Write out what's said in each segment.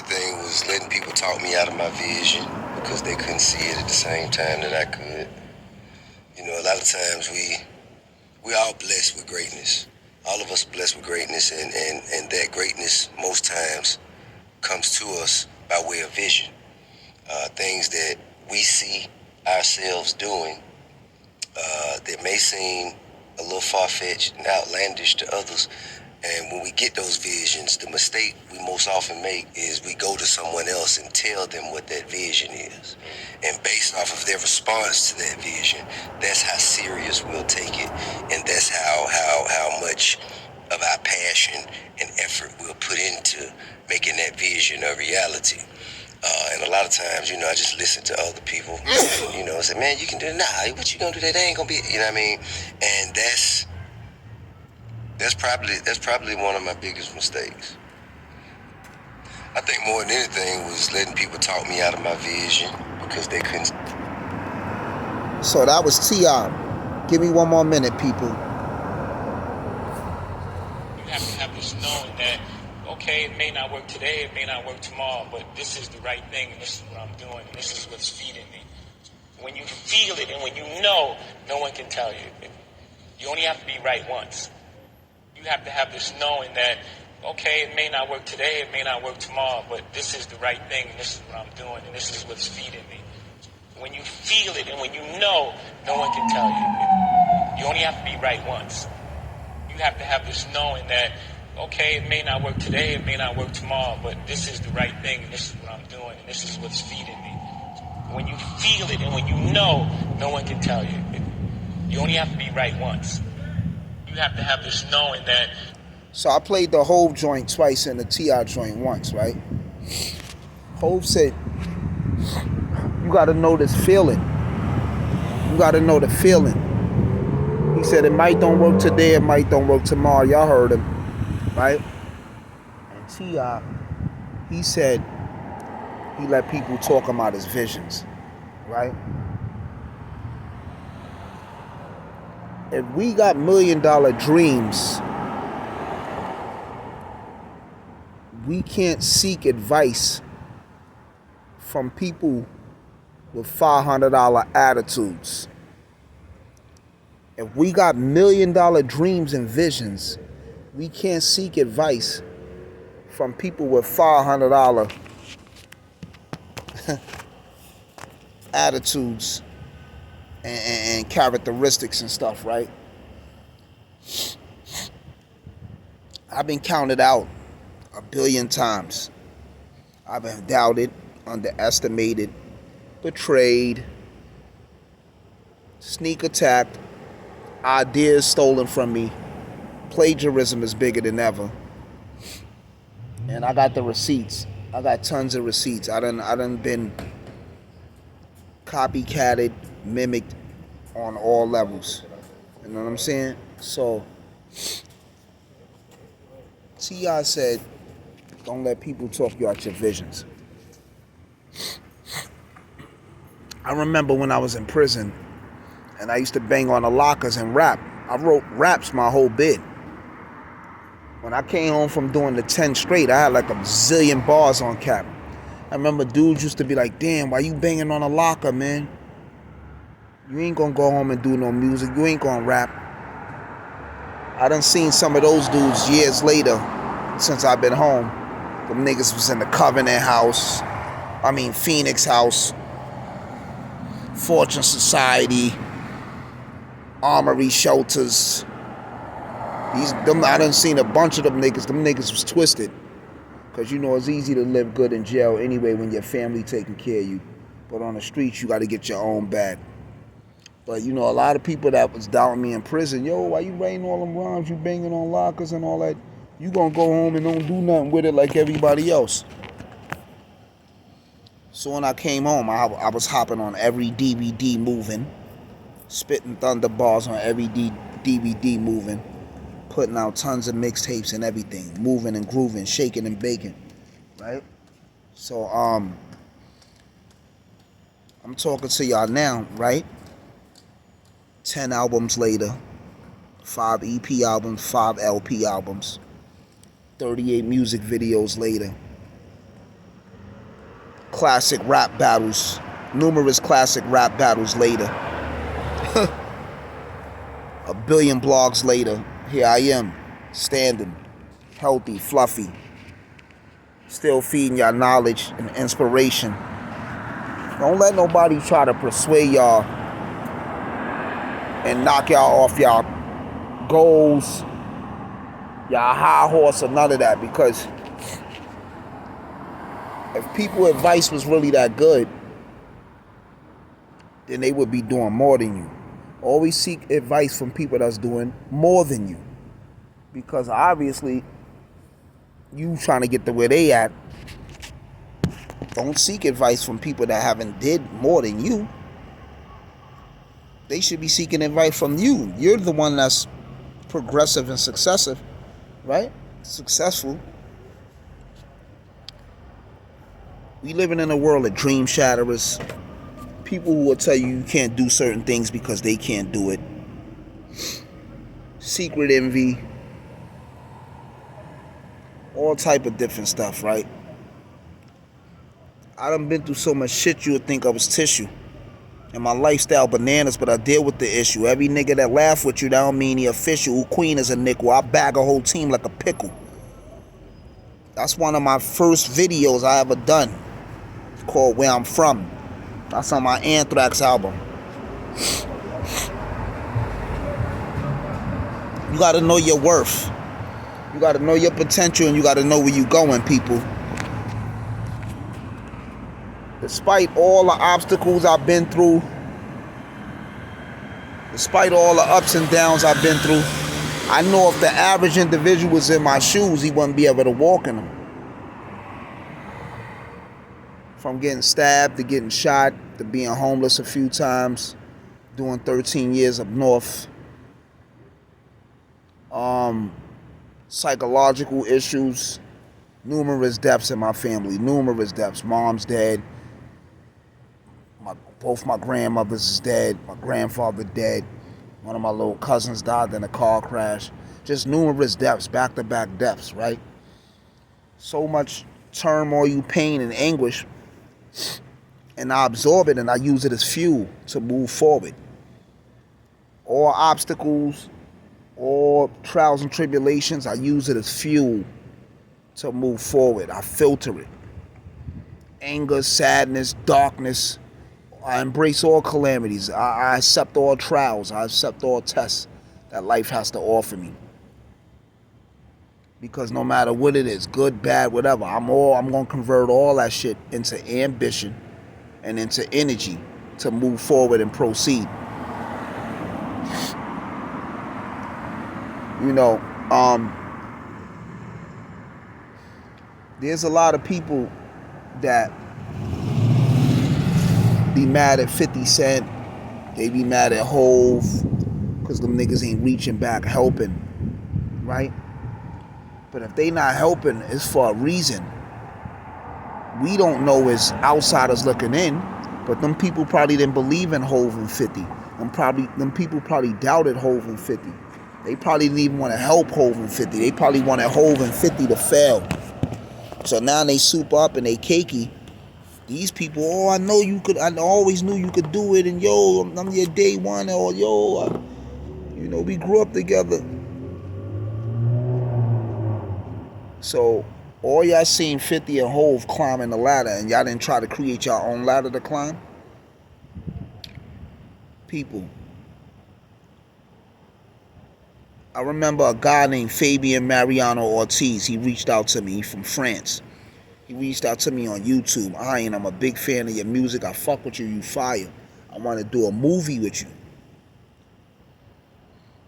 thing was letting people talk me out of my vision because they couldn't see it at the same time that I could. You know, a lot of times we all blessed with greatness. All of us blessed with greatness, and that greatness most times comes to us by way of vision. Things that we see ourselves doing that may seem a little far-fetched and outlandish to others. And when we get those visions, the mistake we most often make is we go to someone else and tell them what that vision is. And based off of their response to that vision, that's how serious we'll take it. And that's how much of our passion and effort we'll put into making that vision a reality. And a lot of times, you know, I just listen to other people, you know, say, man, you can do it. Nah, what you gonna do that? They ain't gonna be, you know what I mean? And that's probably one of my biggest mistakes. I think more than anything was letting people talk me out of my vision because they couldn't. So that was T.I. Give me one more minute, people. You have to have this knowing that, okay, it may not work today, it may not work tomorrow, but this is the right thing, and this is what I'm doing, and this is what's feeding me. When you feel it and when you know, no one can tell you. You only have to be right once. You have to have this knowing that, okay, it may not work today, it may not work tomorrow, but this is the right thing, and this is what I'm doing, and this is what's feeding me. When you feel it and when you know, no one can tell you. You only have to be right once. You have to have this knowing that, okay, it may not work today, it may not work tomorrow, but this is the right thing, and this is what I'm doing, and this is what's feeding me. When you feel it and when you know, no one can tell you. You only have to be right once. You have to have this knowing that. So I played the Hove joint twice and the T.I. joint once, right? Hove said, you gotta know this feeling. You gotta know the feeling. He said it might don't work today, it might don't work tomorrow. Y'all heard him, right? And T.I., he said he let people talk about his visions, right? If we got $1 million dreams, we can't seek advice from people with $500 attitudes. If we got $1 million dreams and visions, we can't seek advice from people with $500 attitudes and characteristics and stuff, right? I've been counted out 1 billion times. I've been doubted, underestimated, betrayed, sneak attacked, ideas stolen from me. Plagiarism is bigger than ever. And I got the receipts. I got tons of receipts. I done been copycatted, mimicked on all levels. You know what I'm saying? So T.I. said, don't let people talk you out your visions. I remember when I was in prison and I used to bang on the lockers and rap. I wrote raps my whole bit. When I came home from doing the 10 straight, I had like a zillion bars on cap. I remember dudes used to be like, damn, why you banging on a locker, man? You ain't gonna go home and do no music. You ain't gonna rap. I done seen some of those dudes years later since I've been home. Them niggas was in the Covenant House. Phoenix House. Fortune Society. Armory Shelters. I done seen a bunch of them niggas. Them niggas was twisted. Because you know it's easy to live good in jail anyway when your family taking care of you. But on the streets, you got to get your own bag. But you know, a lot of people that was doubting me in prison, yo, why you writing all them rhymes, you banging on lockers and all that? You gonna go home and don't do nothing with it like everybody else. So when I came home, I was hopping on every DVD moving, spitting thunder bars on every DVD moving, putting out tons of mixtapes and everything, moving and grooving, shaking and baking, right? So I'm talking to y'all now, right? 10 albums later, 5 EP albums, 5 LP albums, 38 music videos later. classic rap battles, numerous classic rap battles later. A billion blogs later, here I am, standing, healthy, fluffy, still feeding y'all knowledge and inspiration. Don't let nobody try to persuade y'all and knock y'all off y'all goals, y'all high horse, or none of that. Because if people's advice was really that good, then they would be doing more than you. Always seek advice from people that's doing more than you. Because obviously, you trying to get to where they at. Don't seek advice from people that haven't did more than you. They should be seeking advice from you. You're the one that's progressive and successive, right? Successful. We living in a world of dream shatterers. People who will tell you can't do certain things because they can't do it. Secret envy. All type of different stuff, right? I done been through so much shit you would think I was tissue. And my lifestyle bananas, but I deal with the issue. Every nigga that laugh with you, that don't mean he official. Who queen is a nickel. I bag a whole team like a pickle. That's one of my first videos I ever done. It's called Where I'm From. That's on my Anthrax album. You gotta know your worth. You gotta know your potential, and you gotta know where you going, people. Despite all the obstacles I've been through, despite all the ups and downs I've been through, I know if the average individual was in my shoes, he wouldn't be able to walk in them. From getting stabbed to getting shot to being homeless a few times, doing 13 years up north. Psychological issues, numerous deaths in my family, numerous deaths. Mom's dead. Both my grandmothers is dead. My grandfather dead. One of my little cousins died in a car crash. Just numerous deaths, back-to-back deaths, right? So much turmoil, pain, and anguish. And I absorb it and I use it as fuel to move forward. All obstacles, all trials and tribulations, I use it as fuel to move forward. I filter it. Anger, sadness, darkness. I embrace all calamities. I accept all trials. I accept all tests that life has to offer me. Because no matter what it is, good, bad, whatever, I'm gonna convert all that shit into ambition and into energy to move forward and proceed. You know, there's a lot of people that be mad at 50 Cent. They be mad at Hove because them niggas ain't reaching back helping, right? But if they not helping, it's for a reason. We don't know as outsiders looking in, but them people probably didn't believe in Hove and 50. Them people probably doubted Hove and 50. They probably didn't even want to help Hove and 50. They probably wanted Hove and 50 to fail. So now they soup up and they cakey. These people, I know you could, I always knew you could do it, and yo, I'm your day one, or yo, we grew up together. So, all y'all seen 50 and Hove climbing the ladder, and y'all didn't try to create your own ladder to climb? People. I remember a guy named Fabian Mariano Ortiz. He reached out to me. He's from France. He reached out to me on YouTube. I'm a big fan of your music. I fuck with you. You fire. I want to do a movie with you.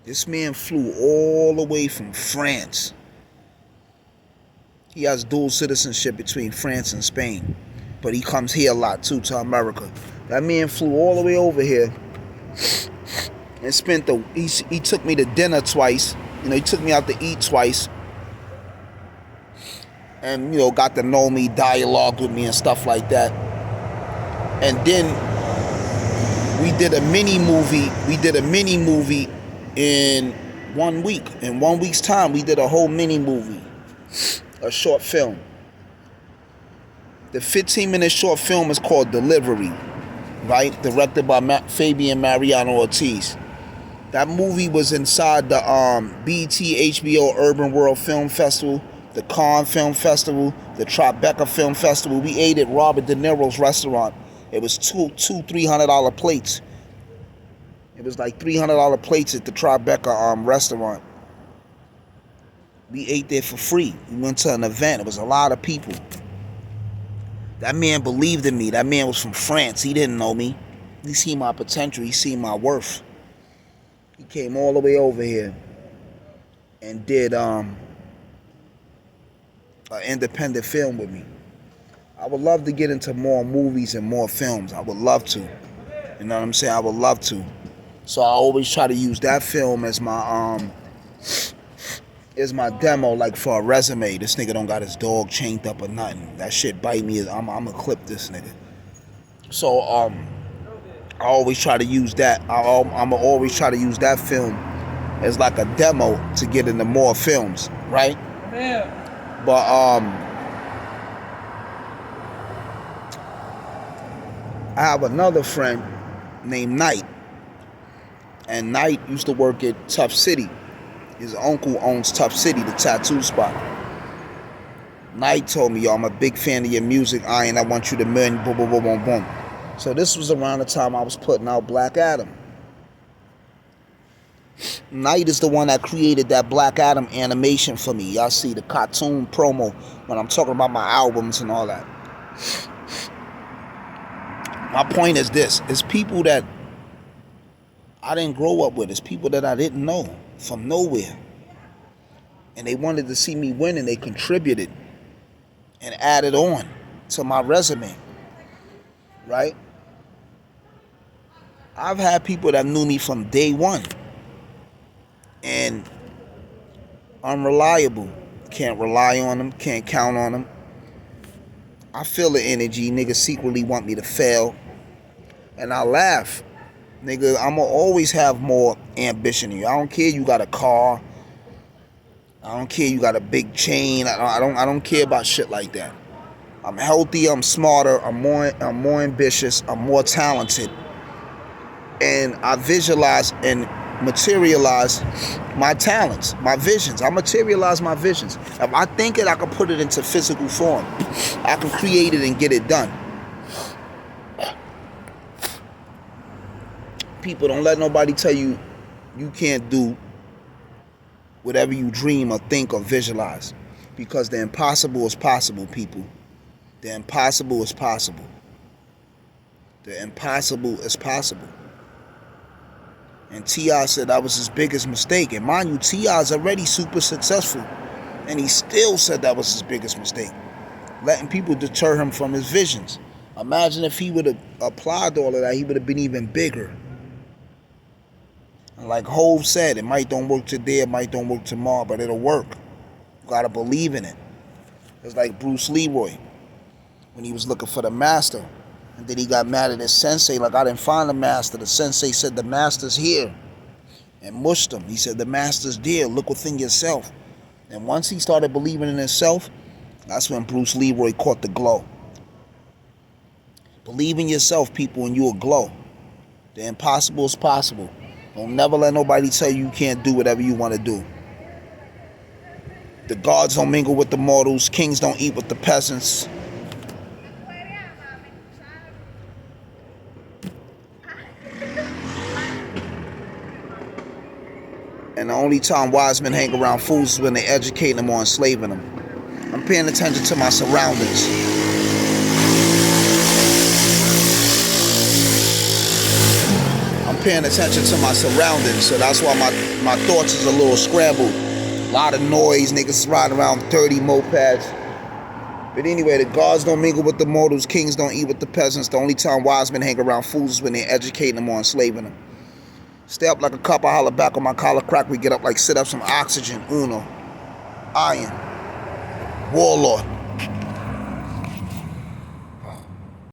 This man flew all the way from France. He has dual citizenship between France and Spain. But he comes here a lot too, to America. That man flew all the way over here and spent he took me to dinner twice. He took me out to eat twice. And, got to know me, dialogued with me and stuff like that. And then we did a mini movie in 1 week. In 1 week's time, we did a whole mini movie, a short film. The 15-minute short film is called Delivery, right? Directed by Fabian Mariano Ortiz. That movie was inside the BET HBO Urban World Film Festival, the Cannes Film Festival, the Tribeca Film Festival. We ate at Robert De Niro's restaurant. It was two $300 plates. It was like $300 plates at the Tribeca restaurant. We ate there for free. We went to an event. It was a lot of people. That man believed in me. That man was from France. He didn't know me. He seen my potential. He seen my worth. He came all the way over here and did an independent film with me. I would love to get into more movies and more films. I would love to. You know what I'm saying? I would love to. So I always try to use that film as my demo, like for a resume. This nigga don't got his dog chained up or nothing. That shit bite me. I'm gonna clip this nigga. So I always try to use that. I'm gonna always try to use that film as like a demo to get into more films, right? Yeah. But I have another friend named Knight. And Knight used to work at Tough City. His uncle owns Tough City, the tattoo spot. Knight told me, yo, I'm a big fan of your music, Iron. I want you to boom, boom, boom, boom, boom. So this was around the time I was putting out Black Adam. Knight is the one that created that Black Adam animation for me. Y'all see the cartoon promo when I'm talking about my albums and all that. My point is this. It's people that I didn't grow up with. It's people that I didn't know from nowhere. And they wanted to see me win, and they contributed and added on to my resume. Right? I've had people that knew me from day one. And unreliable. Can't rely on them. Can't count on them. I feel the energy. Niggas secretly want me to fail. And I laugh. Nigga, I'ma always have more ambition than you. I don't care you got a car. I don't care you got a big chain. I don't care about shit like that. I'm healthy, I'm smarter, I'm more ambitious, I'm more talented. And I visualize and materialize my talents, my visions. I materialize my visions. If I think it, I can put it into physical form. I can create it and get it done. People, don't let nobody tell you you can't do whatever you dream or think or visualize, because the impossible is possible, people. The impossible is possible. The impossible is possible. And T.I. said that was his biggest mistake. And mind you, T.I.'s already super successful, and he still said that was his biggest mistake, letting people deter him from his visions. Imagine if he would have applied all of that, he would have been even bigger. And like Hov said, it might don't work today, it might don't work tomorrow, but it'll work. You gotta believe in it. It's like Bruce Leroy, when he was looking for the master, and then he got mad at his sensei, like, I didn't find the master. The sensei said, the master's here, and mushed him. He said, the master's there, look within yourself. And once he started believing in himself, that's when Bruce Leroy caught the glow. Believe in yourself, people, and you will glow. The impossible is possible. Don't never let nobody tell you can't do whatever you want to do. The gods don't mingle with the mortals. Kings don't eat with the peasants. And the only time wise men hang around fools is when they educate them or enslaving them. I'm paying attention to my surroundings. Paying attention to my surroundings, so that's why my thoughts is a little scrambled. A lot of noise, niggas riding around 30 mopeds. But anyway, the gods don't mingle with the mortals, kings don't eat with the peasants. The only time wise men hang around fools is when they're educating them or enslaving them. Stay up like a copper, holler back on my collar crack. We get up like sit up some oxygen. Uno. Iron. Warlord.